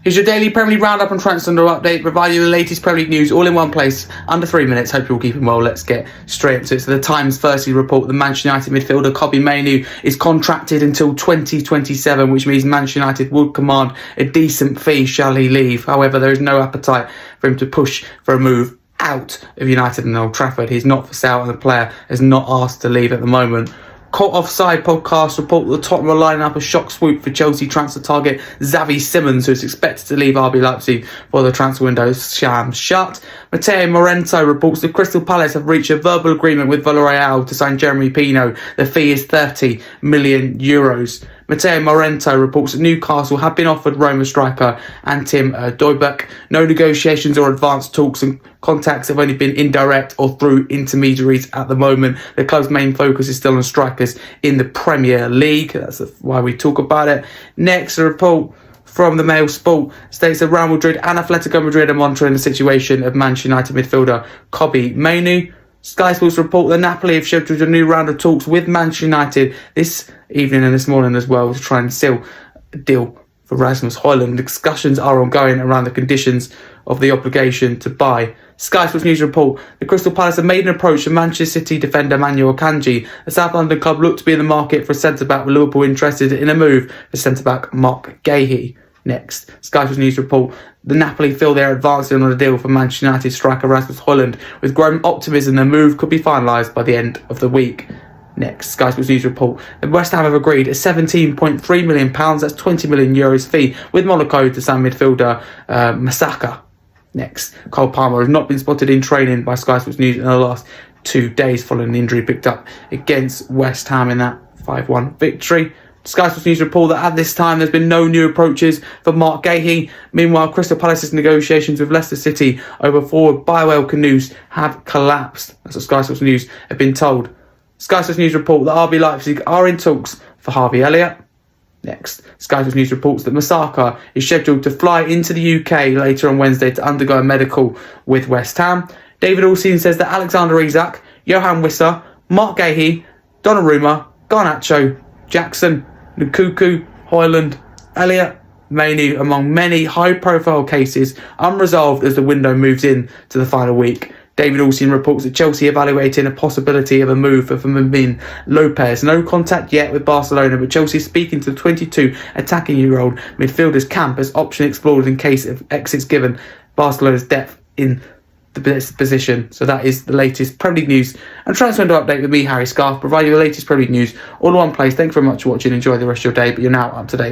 Here's your daily Premier League roundup and transfer window update, provide you the latest Premier League news all in one place, under 3 minutes. Hope you're all keeping well. Let's get straight into it. So the Times firstly report the Manchester United midfielder Kobbie Mainoo is contracted until 2027, which means Manchester United would command a decent fee shall he leave. However, there is no appetite for him to push for a move out of United and Old Trafford. He's not for sale and the player is not asked to leave at the moment. Caught Offside podcast report that the Tottenham are lining up a shock swoop for Chelsea transfer target Xavi Simons, who is expected to leave RB Leipzig for the transfer window shams shut. Matteo Morento reports that Crystal Palace have reached a verbal agreement with Villarreal to sign Jeremy Pino. The fee is €30 million. Matteo Morento reports that Newcastle have been offered Roma striker Antim Doibek. No negotiations or advanced talks, and contacts have only been indirect or through intermediaries at the moment. The club's main focus is still on strikers in the Premier League. That's why we talk about it. Next, a report from the Mail Sport states that Real Madrid and Atletico Madrid are monitoring the situation of Manchester United midfielder Kobbie Mainoo. Sky Sports report that Napoli have scheduled a new round of talks with Manchester United this evening and this morning as well to try and seal a deal for Rasmus Højlund. Discussions are ongoing around the conditions of the obligation to buy. Sky Sports News report the Crystal Palace have made an approach to Manchester City defender Manuel Akanji. The South London club looked to be in the market for a centre-back, with Liverpool interested in a move for centre-back Mark Gahey. Next, Sky Sports News report the Napoli feel they're advancing on a deal for Manchester United striker Rasmus Højlund, with growing optimism the move could be finalised by the end of the week. Next, Sky Sports News report that West Ham have agreed a £17.3 million, that's €20 million fee, with Monaco to sign midfielder Masaka. Next, Cole Palmer has not been spotted in training by Sky Sports News in the last 2 days following an injury picked up against West Ham in that 5-1 victory. Sky Sports News report that at this time there's been no new approaches for Mark Gahey. Meanwhile, Crystal Palace's negotiations with Leicester City over forward Biowell Canoes have collapsed. That's what Sky Sports News have been told. Sky Sports News report that RB Leipzig are in talks for Harvey Elliott. Next, Sky Sports News reports that Masaka is scheduled to fly into the UK later on Wednesday to undergo a medical with West Ham. David Ornstein says that Alexander Isak, Johan Wissa, Mark Gahey, Donnarumma, Garnacho, Jackson, Nkunku, Højlund, Elliott, Mainoo, among many high-profile cases, unresolved as the window moves in to the final week. David Ornstein reports that Chelsea evaluating a possibility of a move for Fermin Lopez. No contact yet with Barcelona, but Chelsea speaking to the 22 attacking-year-old midfielder's camp as option explored in case of exits given Barcelona's depth in the position. So that is the latest Premier League news and transfer window update with me, Harry Scarf, providing you the latest Premier League news all in one place. Thanks very much for watching. Enjoy the rest of your day, but you're now up to date.